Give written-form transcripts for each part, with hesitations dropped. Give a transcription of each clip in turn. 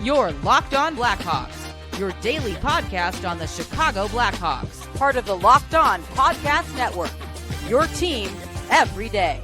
Your Locked On Blackhawks, your daily podcast on the Chicago Blackhawks, part of the Locked On Podcast Network, your team every day.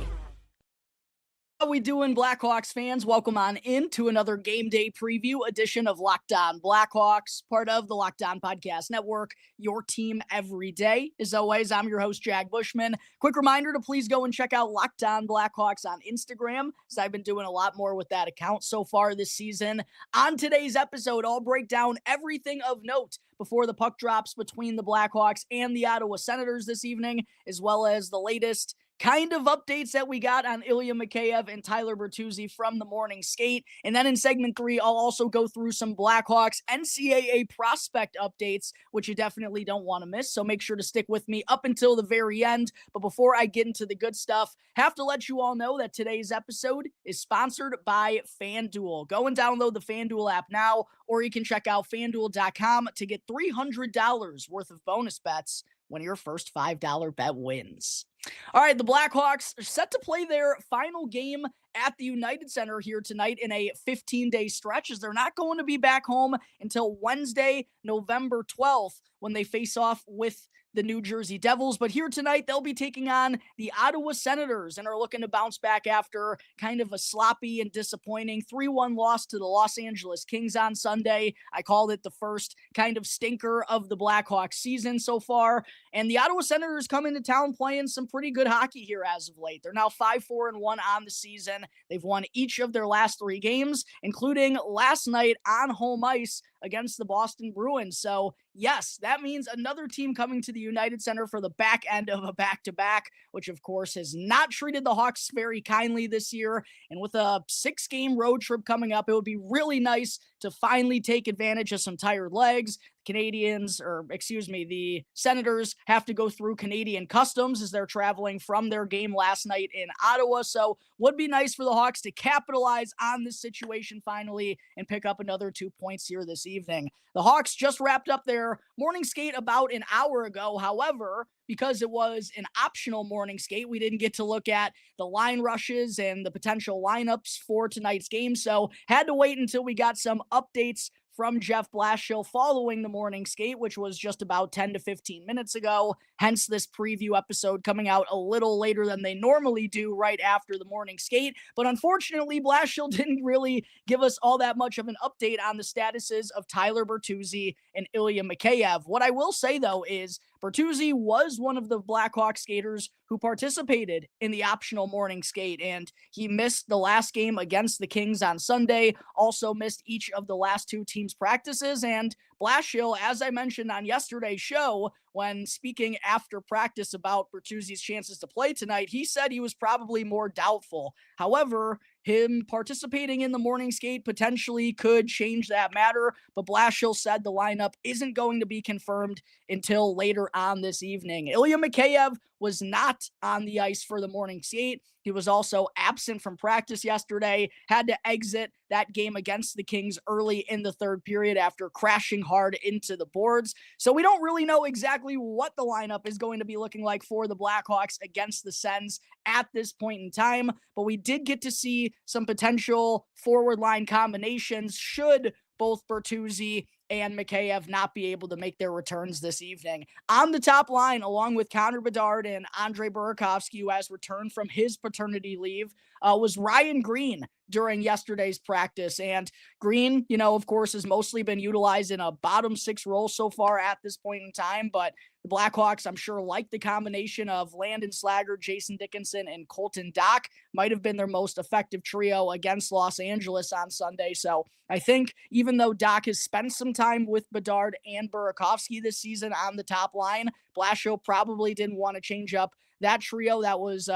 How we doing, Blackhawks fans? Welcome on in to another game day preview edition of Locked On Blackhawks, part of the Locked On Podcast Network, your team every day. As always, I'm your host, Jack Bushman. Quick reminder to please go and check out Locked On Blackhawks on Instagram, as I've been doing a lot more with that account so far this season. On today's episode, I'll break down everything of note before the puck drops between the Blackhawks and the Ottawa Senators this evening, as well as the latest kind of updates that we got on Ilya Mikheyev and Tyler Bertuzzi from the morning skate. And then in segment 3, I'll also go through some Blackhawks NCAA prospect updates, which you definitely don't want to miss. So make sure to stick with me up until the very end. But before I get into the good stuff, have to let you all know that today's episode is sponsored by FanDuel. Go and download the FanDuel app now, or you can check out FanDuel.com to get $300 worth of bonus bets when your first $5 bet wins. All right, the Blackhawks are set to play their final game at the United Center here tonight in a 15-day stretch, as they're not going to be back home until Wednesday, November 12th, when they face off with the New Jersey Devils. But here tonight, they'll be taking on the Ottawa Senators and are looking to bounce back after kind of a sloppy and disappointing 3-1 loss to the Los Angeles Kings on Sunday. I called it the first kind of stinker of the Blackhawks season so far. And the Ottawa Senators come into town playing some pretty good hockey here as of late. They're now 5-4-1 on the season. They've won each of their last 3 games, including last night on home ice against the Boston Bruins. So yes, that means another team coming to the United Center for the back end of a back-to-back, which of course has not treated the Hawks very kindly this year. And with a 6-game road trip coming up, it would be really nice to finally take advantage of some tired legs. The Senators have to go through Canadian customs as they're traveling from their game last night in Ottawa. So would be nice for the Hawks to capitalize on this situation finally and pick up another 2 points here this evening. The Hawks just wrapped up their morning skate about an hour ago. However, because it was an optional morning skate, we didn't get to look at the line rushes and the potential lineups for tonight's game. So had to wait until we got some updates from Jeff Blashill following the morning skate, which was just about 10 to 15 minutes ago. Hence this preview episode coming out a little later than they normally do right after the morning skate. But unfortunately, Blashill didn't really give us all that much of an update on the statuses of Tyler Bertuzzi and Ilya Mikheyev. What I will say, though, is Bertuzzi was one of the Blackhawks skaters who participated in the optional morning skate, and he missed the last game against the Kings on Sunday, also missed each of the last 2 teams' practices, and Blashill, as I mentioned on yesterday's show, when speaking after practice about Bertuzzi's chances to play tonight, he said he was probably more doubtful. However, him participating in the morning skate potentially could change that matter, but Blashill said the lineup isn't going to be confirmed until later on this evening. Ilya Mikheyev was not on the ice for the morning skate. He was also absent from practice yesterday, had to exit that game against the Kings early in the third period after crashing hard into the boards. So we don't really know exactly what the lineup is going to be looking like for the Blackhawks against the Sens at this point in time, but we did get to see some potential forward line combinations should both Bertuzzi and Mikheyev not be able to make their returns this evening. On the top line, along with Connor Bedard and Andre Burakovsky, who has returned from his paternity leave, was Ryan Green during yesterday's practice. And Green, of course, has mostly been utilized in a bottom 6 role so far at this point in time, but the Blackhawks, I'm sure, like the combination of Landon Slaggert, Jason Dickinson, and Colton Dach. Might have been their most effective trio against Los Angeles on Sunday. So I think even though Dach has spent some time with Bedard and Burakovsky this season on the top line, Blashill probably didn't want to change up that trio that was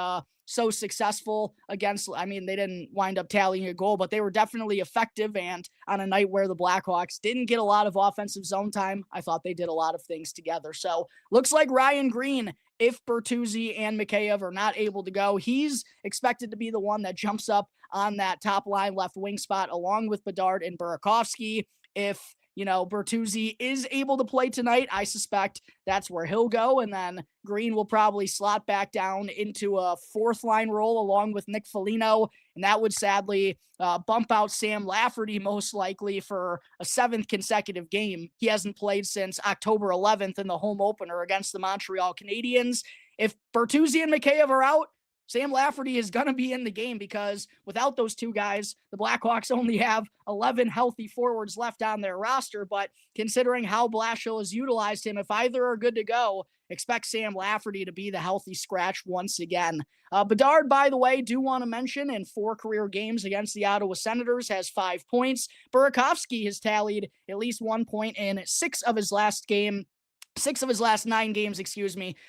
so successful against, they didn't wind up tallying a goal, but they were definitely effective. And on a night where the Blackhawks didn't get a lot of offensive zone time, I thought they did a lot of things together. So looks like Ryan Green, if Bertuzzi and Mikheyev are not able to go, he's expected to be the one that jumps up on that top line left wing spot along with Bedard and Burakovsky. If Bertuzzi is able to play tonight, I suspect that's where he'll go. And then Green will probably slot back down into a fourth line role along with Nick Foligno. And that would sadly bump out Sam Lafferty most likely for a seventh consecutive game. He hasn't played since October 11th in the home opener against the Montreal Canadiens. If Bertuzzi and Mikheyev are out, Sam Lafferty is going to be in the game because without those two guys, the Blackhawks only have 11 healthy forwards left on their roster. But considering how Blashill has utilized him, if either are good to go, expect Sam Lafferty to be the healthy scratch once again. Bedard, by the way, do want to mention in 4 career games against the Ottawa Senators has 5 points. Burakovsky has tallied at least 1 point in 6 of his last 9 games,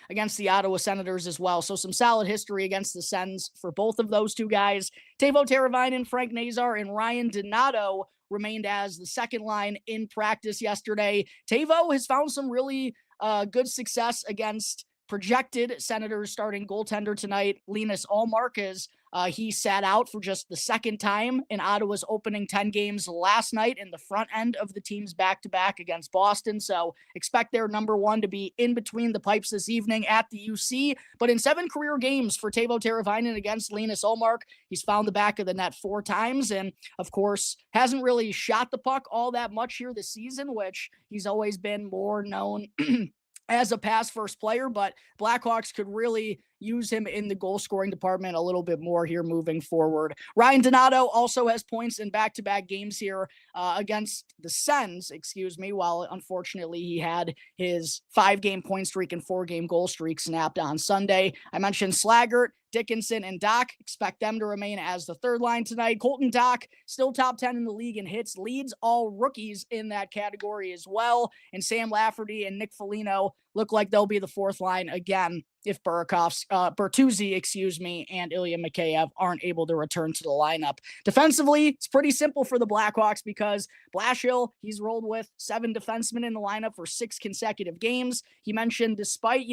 against the Ottawa Senators as well. So some solid history against the Sens for both of those two guys. Teuvo Teravainen, Frank Nazar, and Ryan Donato remained as the second line in practice yesterday. Teuvo has found some really good success against projected Senators starting goaltender tonight, Linus Ullmark. He sat out for just the second time in Ottawa's opening 10 games last night in the front end of the team's back-to-back against Boston. So expect their number one to be in between the pipes this evening at the UC. But in 7 career games for Teuvo Teravainen against Linus Ullmark, he's found the back of the net 4 times. And of course, hasn't really shot the puck all that much here this season, which he's always been more known as a pass-first player, but Blackhawks could really use him in the goal-scoring department a little bit more here moving forward. Ryan Donato also has points in back-to-back games here against the Sens, while unfortunately he had his 5-game point streak and 4-game goal streak snapped on Sunday. I mentioned Slaggert, Dickinson, and Doc. Expect them to remain as the third line tonight. Colton Doc, still top 10 in the league in hits, leads all rookies in that category as well. And Sam Lafferty and Nick Foligno look like they'll be the fourth line again if Bertuzzi, and Ilya Mikheyev aren't able to return to the lineup. Defensively, it's pretty simple for the Blackhawks because Blashill, he's rolled with 7 defensemen in the lineup for 6 consecutive games. He mentioned despite,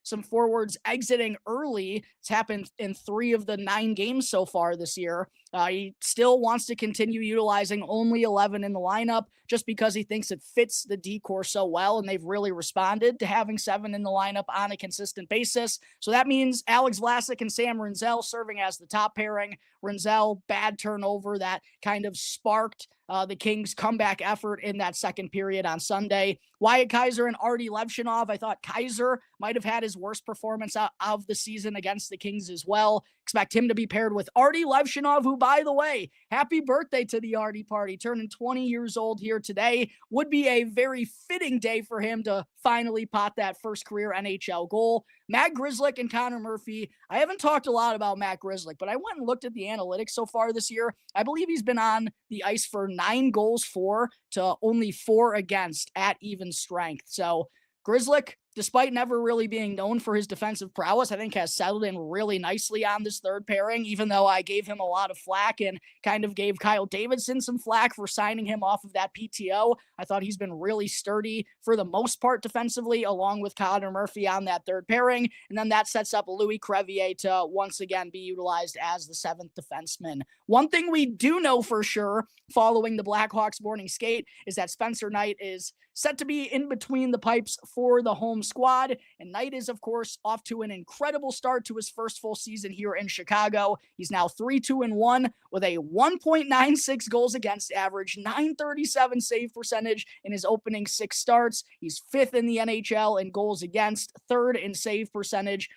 some forwards exiting early, it's happened in 3 of the 9 games so far this year. He still wants to continue utilizing only 11 in the lineup just because he thinks it fits the decor so well, and they've really responded to having 7 in the lineup on a consistent basis. So that means Alex Vlasic and Sam Rinzel serving as the top pairing. Rinzel, bad turnover that kind of sparked the Kings' comeback effort in that second period on Sunday. Wyatt Kaiser and Artie Levshinov. I thought Kaiser might have had his worst performance of the season against the Kings as well. Expect him to be paired with Artie Levshinov, who, by the way, happy birthday to the Artie party, turning 20 years old here today. Would be a very fitting day for him to finally pot that first career NHL goal. Matt Grzelcyk and Connor Murphy. I haven't talked a lot about Matt Grzelcyk, but I went and looked at the analytics so far this year. I believe he's been on the ice for 9 goals for to only 4 against at even strength. So Grzelcyk, despite never really being known for his defensive prowess, I think has settled in really nicely on this third pairing, even though I gave him a lot of flack and kind of gave Kyle Davidson some flack for signing him off of that PTO. I thought he's been really sturdy for the most part defensively, along with Connor Murphy on that third pairing. And then that sets up Louis Crevier to once again be utilized as the 7th defenseman. One thing we do know for sure following the Blackhawks morning skate is that Spencer Knight is set to be in between the pipes for the home squad. And Knight is, of course, off to an incredible start to his first full season here in Chicago. He's now 3-2-1 with a 1.96 goals against average, .937 save percentage in his opening 6 starts. He's 5th in the NHL in goals against, 3rd in save percentage.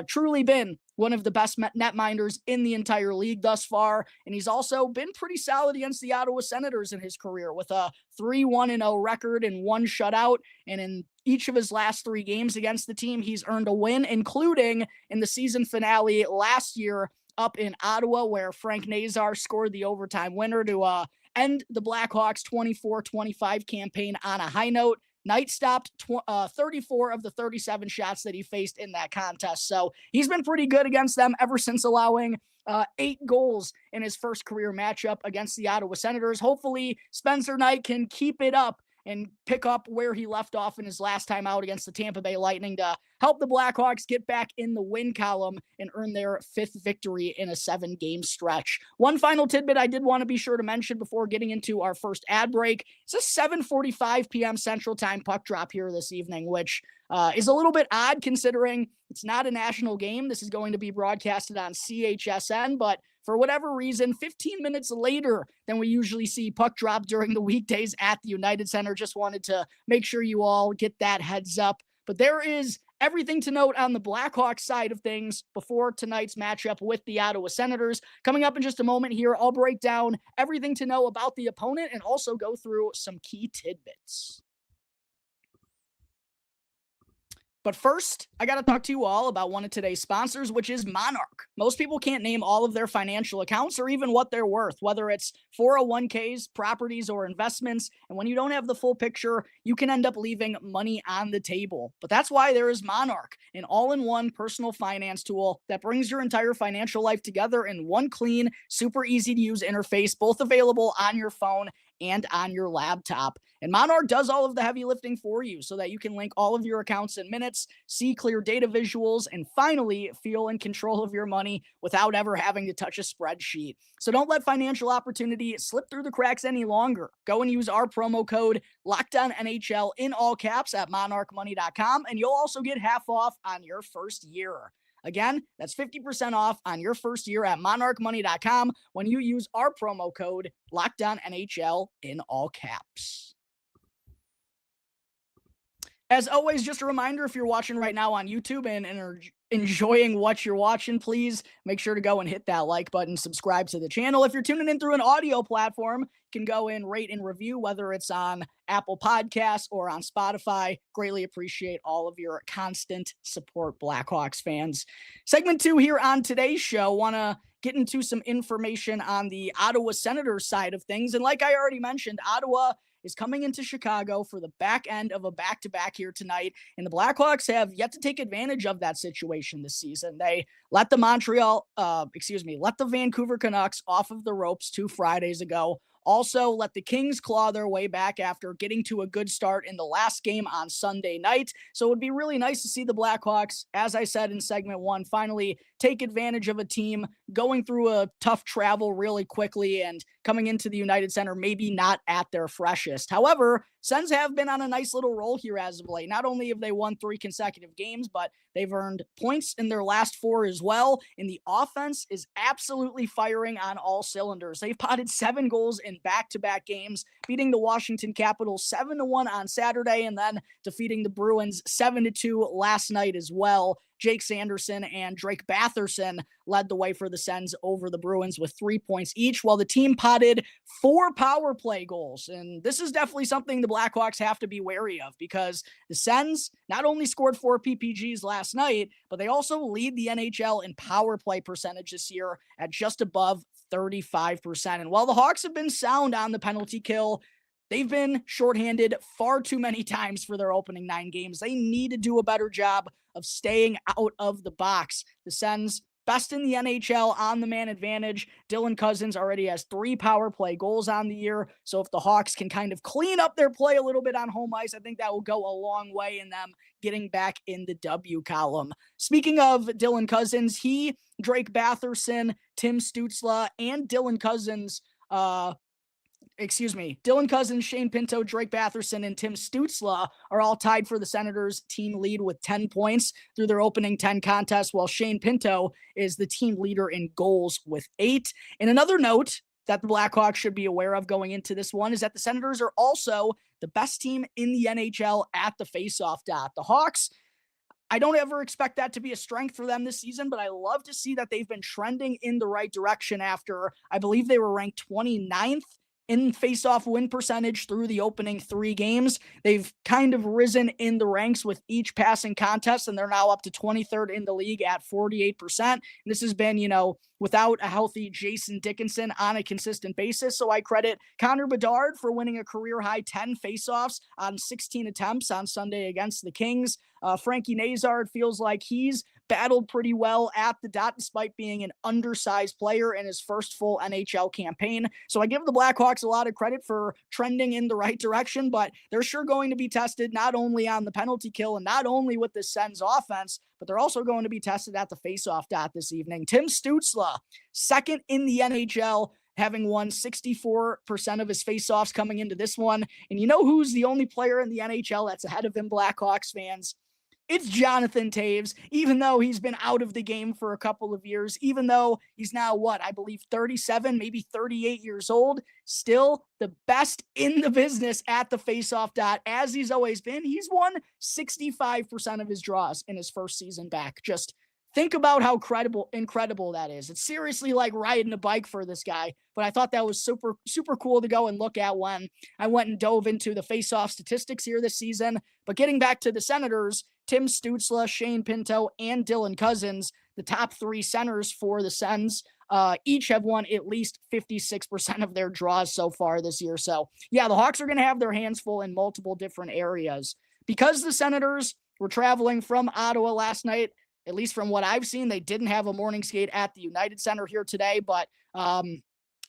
Truly been one of the best netminders in the entire league thus far. And he's also been pretty solid against the Ottawa Senators in his career with a 3-1-0 record and 1 shutout. And in each of his last 3 games against the team, he's earned a win, including in the season finale last year up in Ottawa, where Frank Nazar scored the overtime winner to end the Blackhawks' 24-25 campaign on a high note. Knight stopped 34 of the 37 shots that he faced in that contest. So he's been pretty good against them ever since allowing 8 goals in his first career matchup against the Ottawa Senators. Hopefully Spencer Knight can keep it up and pick up where he left off in his last time out against the Tampa Bay Lightning to help the Blackhawks get back in the win column and earn their 5th victory in a 7-game stretch. One final tidbit I did want to be sure to mention before getting into our first ad break. It's a 7:45 p.m. Central Time puck drop here this evening, which is a little bit odd considering it's not a national game. This is going to be broadcasted on CHSN, but for whatever reason, 15 minutes later than we usually see puck drop during the weekdays at the United Center. Just wanted to make sure you all get that heads up. But there is everything to note on the Blackhawks side of things before tonight's matchup with the Ottawa Senators. Coming up in just a moment here, I'll break down everything to know about the opponent and also go through some key tidbits. But first, I got to talk to you all about one of today's sponsors, which is Monarch. Most people can't name all of their financial accounts or even what they're worth, whether it's 401ks, properties, or investments. And when you don't have the full picture, you can end up leaving money on the table. But that's why there is Monarch, an all-in-one personal finance tool that brings your entire financial life together in one clean, super easy-to-use interface, both available on your phone and on your laptop. And Monarch does all of the heavy lifting for you so that you can link all of your accounts in minutes, see clear data visuals, and finally feel in control of your money without ever having to touch a spreadsheet. So don't let financial opportunity slip through the cracks any longer. Go and use our promo code LOCKEDONNHL in all caps at monarchmoney.com, and you'll also get half off on your first year. Again, that's 50% off on your first year at monarchmoney.com when you use our promo code LOCKEDONNHL in all caps. As always, just a reminder, if you're watching right now on YouTube and are enjoying what you're watching, please make sure to go and hit that like button, subscribe to the channel. If you're tuning in through an audio platform, you can go and rate and review, whether it's on Apple Podcasts or on Spotify. Greatly appreciate all of your constant support, Blackhawks fans. Segment 2 here on today's show, want to get into some information on the Ottawa Senators side of things. And like I already mentioned, Ottawa is coming into Chicago for the back end of a back-to-back here tonight, and the Blackhawks have yet to take advantage of that situation this season. They let the Vancouver Canucks off of the ropes 2 Fridays ago. Also, let the Kings claw their way back after getting to a good start in the last game on Sunday night. So it would be really nice to see the Blackhawks, as I said in segment 1, finally take advantage of a team going through a tough travel really quickly and coming into the United Center maybe not at their freshest. However, Sens have been on a nice little roll here as of late. Not only have they won 3 consecutive games, but they've earned points in their last 4 as well. And the offense is absolutely firing on all cylinders. They've potted 7 goals in back-to-back games, beating the Washington Capitals 7-1 on Saturday and then defeating the Bruins 7-2 last night as well. Jake Sanderson and Drake Batherson led the way for the Sens over the Bruins with 3 points each, while the team potted 4 power play goals. And this is definitely something the Blackhawks have to be wary of because the Sens not only scored 4 PPGs last night, but they also lead the NHL in power play percentage this year at just above 35%. And while the Hawks have been sound on the penalty kill, they've been shorthanded far too many times for their opening 9 games. They need to do a better job of staying out of the box. The Sens, best in the NHL on the man advantage. Dylan Cousins already has 3 power play goals on the year. So if the Hawks can kind of clean up their play a little bit on home ice, I think that will go a long way in them getting back in the W column. Speaking of Dylan Cousins, Drake Batherson, Tim Stützle, and Dylan Cousins, Shane Pinto, Drake Batherson, and Tim Stützle are all tied for the Senators team lead with 10 points through their opening 10 contests, while Shane Pinto is the team leader in goals with 8. And another note that the Blackhawks should be aware of going into this one is that the Senators are also the best team in the NHL at the faceoff dot. The Hawks, I don't ever expect that to be a strength for them this season, but I love to see that they've been trending in the right direction after, I believe they were ranked 29th in face-off win percentage through the opening 3 games. They've kind of risen in the ranks with each passing contest, and they're now up to 23rd in the league at 48%. And this has been, without a healthy Jason Dickinson on a consistent basis. So I credit Connor Bedard for winning a career-high 10 face-offs on 16 attempts on Sunday against the Kings. Frankie Nazar, it feels like he's battled pretty well at the dot despite being an undersized player in his first full NHL campaign. So I give the Blackhawks a lot of credit for trending in the right direction, but they're sure going to be tested not only on the penalty kill and not only with the Sens offense, but they're also going to be tested at the faceoff dot this evening. Tim Stützle, second in the NHL, having won 64% of his faceoffs coming into this one. And you know who's the only player in the NHL that's ahead of him, Blackhawks fans? It's Jonathan Toews, even though he's been out of the game for a couple of years, even though he's now, I believe 37, maybe 38 years old, still the best in the business at the faceoff dot, as he's always been. He's won 65% of his draws in his first season back. Just think about how incredible that is. It's seriously like riding a bike for this guy, but I thought that was super, super cool to go and look at when I went and dove into the faceoff statistics here this season. But getting back to the Senators, Tim Stützle, Shane Pinto, and Dylan Cousins, the top three centers for the Sens, each have won at least 56% of their draws so far this year. So, yeah, the Hawks are going to have their hands full in multiple different areas. Because the Senators were traveling from Ottawa last night, at least from what I've seen, they didn't have a morning skate at the United Center here today, but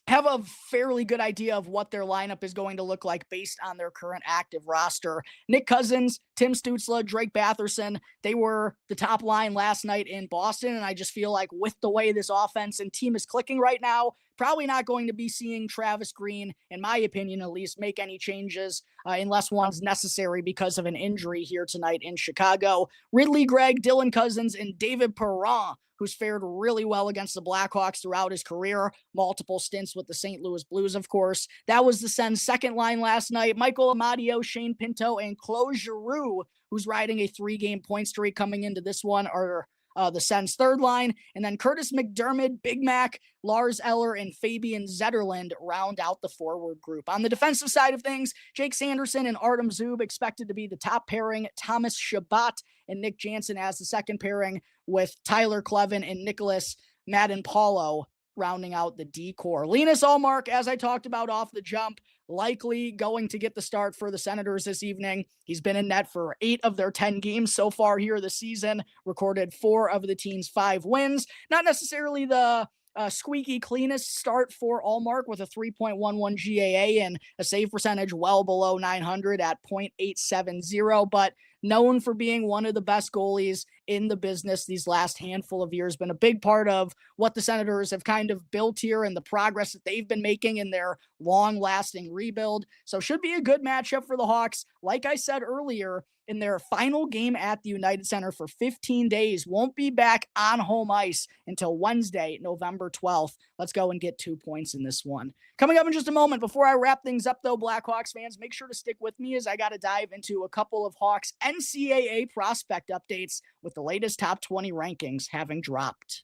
have a fairly good idea of what their lineup is going to look like based on their current active roster. Nick Cousins, Tim Stützle, Drake Batherson, they were the top line last night in Boston, and I just feel like with the way this offense and team is clicking right now, probably not going to be seeing Travis Green, in my opinion at least, make any changes unless one's necessary because of an injury here tonight in Chicago. Ridley Gregg, Dylan Cousins, and David Perron, who's fared really well against the Blackhawks throughout his career, multiple stints with the St. Louis Blues, of course. That was the Sens' second line last night. Michael Amadio, Shane Pinto, and Claude Giroux, who's riding a 3-game point streak coming into this one, are the Sens' third line. And then Curtis McDermott, Big Mac, Lars Eller, and Fabian Zetterlund round out the forward group. On the defensive side of things, Jake Sanderson and Artem Zub expected to be the top pairing, Thomas Chabot and Nick Jansen as the second pairing, with Tyler Clevin and Nicholas Madden-Paulo rounding out the D-core. Linus Ullmark, as I talked about off the jump, likely going to get the start for the Senators this evening. He's been in net for 8 of their 10 games so far here this season, recorded 4 of the team's 5 wins. Not necessarily the squeaky cleanest start for Ullmark with a 3.11 GAA and a save percentage well below 900 at .870, but known for being one of the best goalies in the business these last handful of years, been a big part of what the Senators have kind of built here and the progress that they've been making in their long-lasting rebuild. So should be a good matchup for the Hawks. Like I said earlier, in their final game at the United Center for 15 days, won't be back on home ice until Wednesday, November 12th. Let's go and get 2 points in this one. Coming up in just a moment, before I wrap things up though, Blackhawks fans, make sure to stick with me as I got to dive into a couple of Hawks NCAA prospect updates with the latest top 20 rankings having dropped.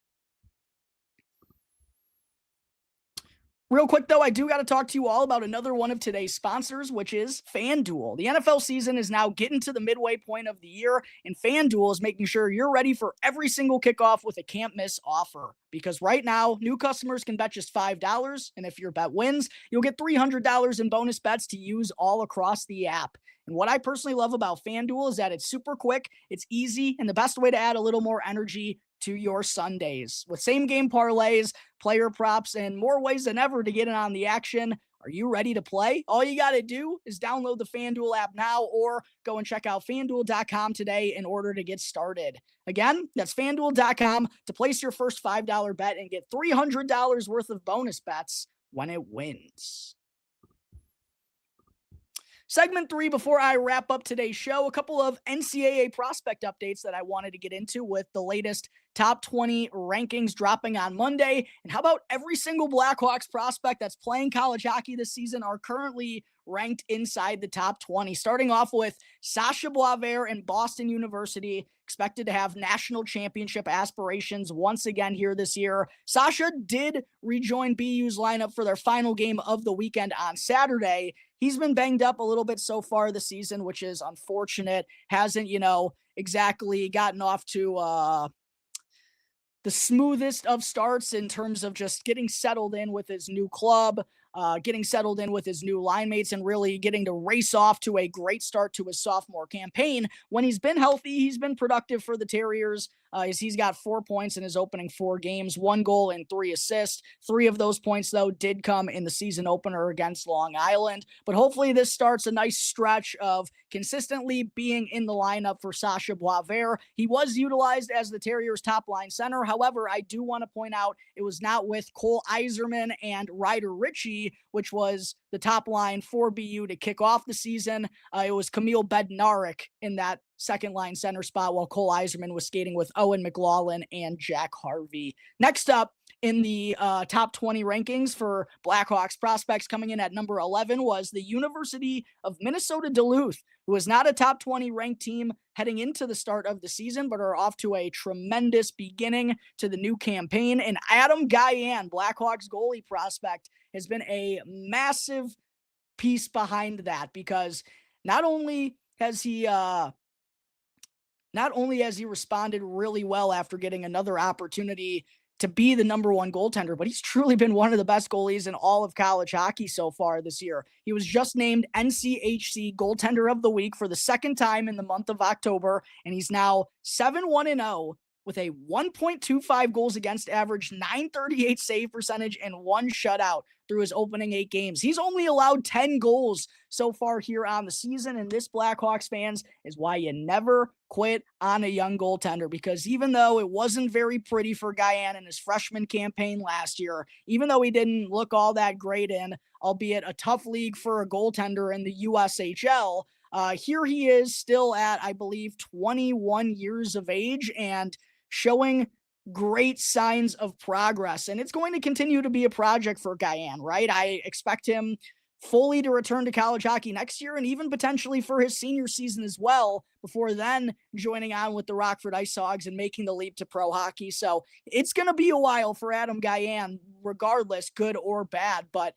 Real quick, though, I do got to talk to you all about another one of today's sponsors, which is FanDuel. The NFL season is now getting to the midway point of the year, and FanDuel is making sure you're ready for every single kickoff with a can't-miss offer. Because right now, new customers can bet just $5, and if your bet wins, you'll get $300 in bonus bets to use all across the app. And what I personally love about FanDuel is that it's super quick, it's easy, and the best way to add a little more energy to your Sundays. With same-game parlays, player props, and more ways than ever to get in on the action, are you ready to play? All you got to do is download the FanDuel app now or go and check out FanDuel.com today in order to get started. Again, that's FanDuel.com to place your first $5 bet and get $300 worth of bonus bets when it wins. Segment 3, before I wrap up today's show, a couple of NCAA prospect updates that I wanted to get into with the latest top 20 rankings dropping on Monday. And how about every single Blackhawks prospect that's playing college hockey this season are currently ranked inside the top 20, starting off with Sacha Boisvert and Boston University, expected to have national championship aspirations once again here this year. Sacha did rejoin BU's lineup for their final game of the weekend on Saturday. He's been banged up a little bit so far this season, which is unfortunate. Hasn't, exactly gotten off to the smoothest of starts in terms of just getting settled in with his new club, getting settled in with his new line mates, and really getting to race off to a great start to his sophomore campaign. When he's been healthy, he's been productive for the Terriers. is he's got 4 points in his opening 4 games, 1 goal and 3 assists. 3 of those points, though, did come in the season opener against Long Island. But hopefully this starts a nice stretch of consistently being in the lineup for Sacha Boisvert. He was utilized as the Terriers' top-line center. However, I do want to point out it was not with Cole Yzerman and Ryder Ritchie, which was the top line for BU to kick off the season. It was Kamil Bednarik in that second line center spot, while Cole Yzerman was skating with Owen McLaughlin and Jack Harvey. Next up in the top 20 rankings for Blackhawks prospects, coming in at number 11 was the University of Minnesota Duluth, who is not a top 20 ranked team heading into the start of the season, but are off to a tremendous beginning to the new campaign. And Adam Gajan, Blackhawks goalie prospect, has been a massive piece behind that, because not only has he responded really well after getting another opportunity to be the number 1 goaltender, but he's truly been one of the best goalies in all of college hockey so far this year. He was just named NCHC Goaltender of the Week for the second time in the month of October, and he's now 7-1-0 with a 1.25 goals against average, .938 save percentage, and 1 shutout through his opening 8 games. He's only allowed 10 goals so far here on the season, and this Blackhawks fans is why you never quit on a young goaltender, because even though it wasn't very pretty for Gajan in his freshman campaign last year, even though he didn't look all that great in, albeit a tough league for a goaltender in the USHL, here he is still at, I believe, 21 years of age and showing great signs of progress. And it's going to continue to be a project for Gajan, right? I expect him fully to return to college hockey next year, and even potentially for his senior season as well, before then joining on with the Rockford Ice Hogs and making the leap to pro hockey. So it's going to be a while for Adam Gajan, regardless, good or bad, but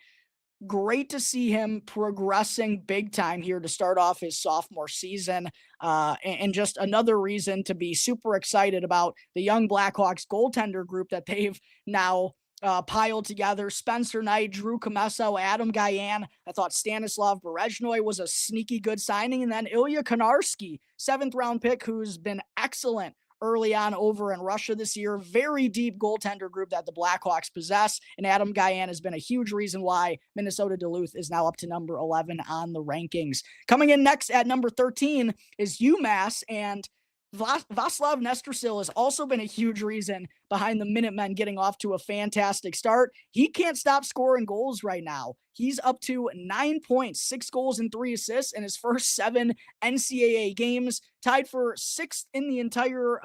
great to see him progressing big time here to start off his sophomore season. And just another reason to be super excited about the young Blackhawks goaltender group that they've now piled together. Spencer Knight, Drew Comesso, Adam Gajan. I thought Stanislav Berezhnoi was a sneaky good signing. And then Ilya Konarski, 7th round pick, who's been excellent early on over in Russia this year. Very deep goaltender group that the Blackhawks possess, and Adam Gajan has been a huge reason why Minnesota Duluth is now up to number 11 on the rankings. Coming in next at number 13 is UMass, and Vaclav Nestrasil has also been a huge reason behind the Minutemen getting off to a fantastic start. He can't stop scoring goals right now. He's up to 9 points, 6 goals and 3 assists in his first 7 NCAA games, tied for 6th in the entire,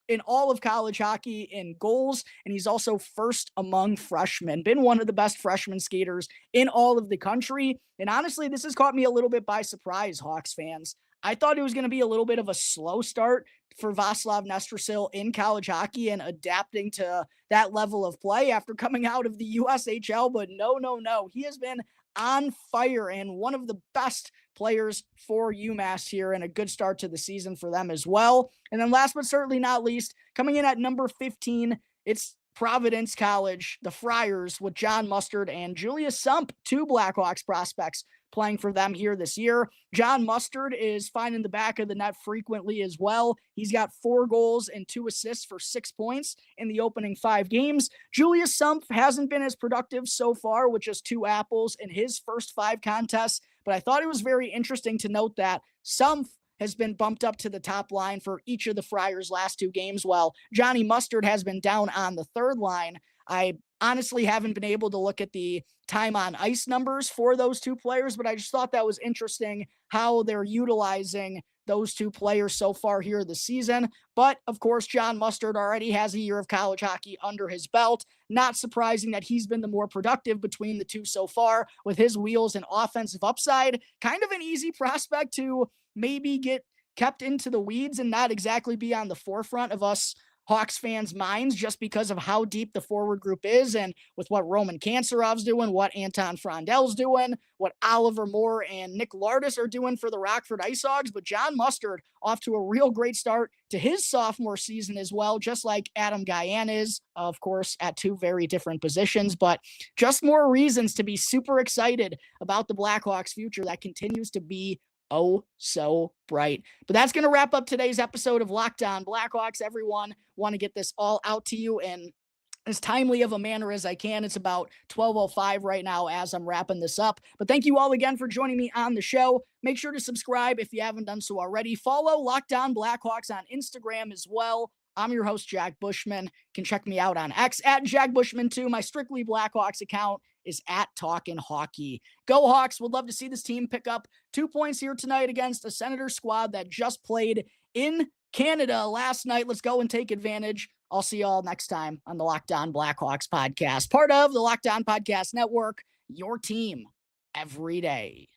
in all of college hockey in goals. And he's also first among freshmen, been one of the best freshman skaters in all of the country. And honestly, this has caught me a little bit by surprise, Hawks fans. I thought it was going to be a little bit of a slow start for Vaclav Nestrasil in college hockey and adapting to that level of play after coming out of the USHL, but no. He has been on fire and one of the best players for UMass here, and a good start to the season for them as well. And then last but certainly not least, coming in at number 15, it's Providence College, the Friars, with John Mustard and Julius Sump, 2 Blackhawks prospects playing for them here this year. John Mustard is finding the back of the net frequently as well. He's got 4 goals and 2 assists for 6 points in the opening 5 games. Julius Sump hasn't been as productive so far, with just 2 apples in his first 5 contests, but I thought it was very interesting to note that Sump has been bumped up to the top line for each of the Friars' last 2 games, while Johnny Mustard has been down on the third line. I honestly haven't been able to look at the time on ice numbers for those 2 players, but I just thought that was interesting how they're utilizing those 2 players so far here this season. But of course, John Mustard already has a year of college hockey under his belt. Not surprising that he's been the more productive between the 2 so far, with his wheels and offensive upside. Kind of an easy prospect to maybe get kept into the weeds and not exactly be on the forefront of us Hawks fans' minds, just because of how deep the forward group is, and with what Roman Kancerov's doing, what Anton Frondel's doing, what Oliver Moore and Nick Lardis are doing for the Rockford Ice Hogs. But John Mustard off to a real great start to his sophomore season as well, just like Adam Gajan is, of course, at 2 very different positions. But just more reasons to be super excited about the Blackhawks' future that continues to be oh so bright. But that's going to wrap up today's episode of Locked On Blackhawks. Everyone, want to get this all out to you in as timely of a manner as I can. It's about 12:05 right now as I'm wrapping this up. But thank you all again for joining me on the show. Make sure to subscribe if you haven't done so already. Follow Locked On Blackhawks on Instagram as well. I'm your host, Jack Bushman. You can check me out on X at Jack Bushman too. My Strictly Blackhawks account is at Talkin' Hockey. Go Hawks. Would love to see this team pick up 2 points here tonight against a Senators squad that just played in Canada last night. Let's go and take advantage. I'll see y'all next time on the Locked On Blackhawks podcast, part of the Locked On Podcast Network, your team every day.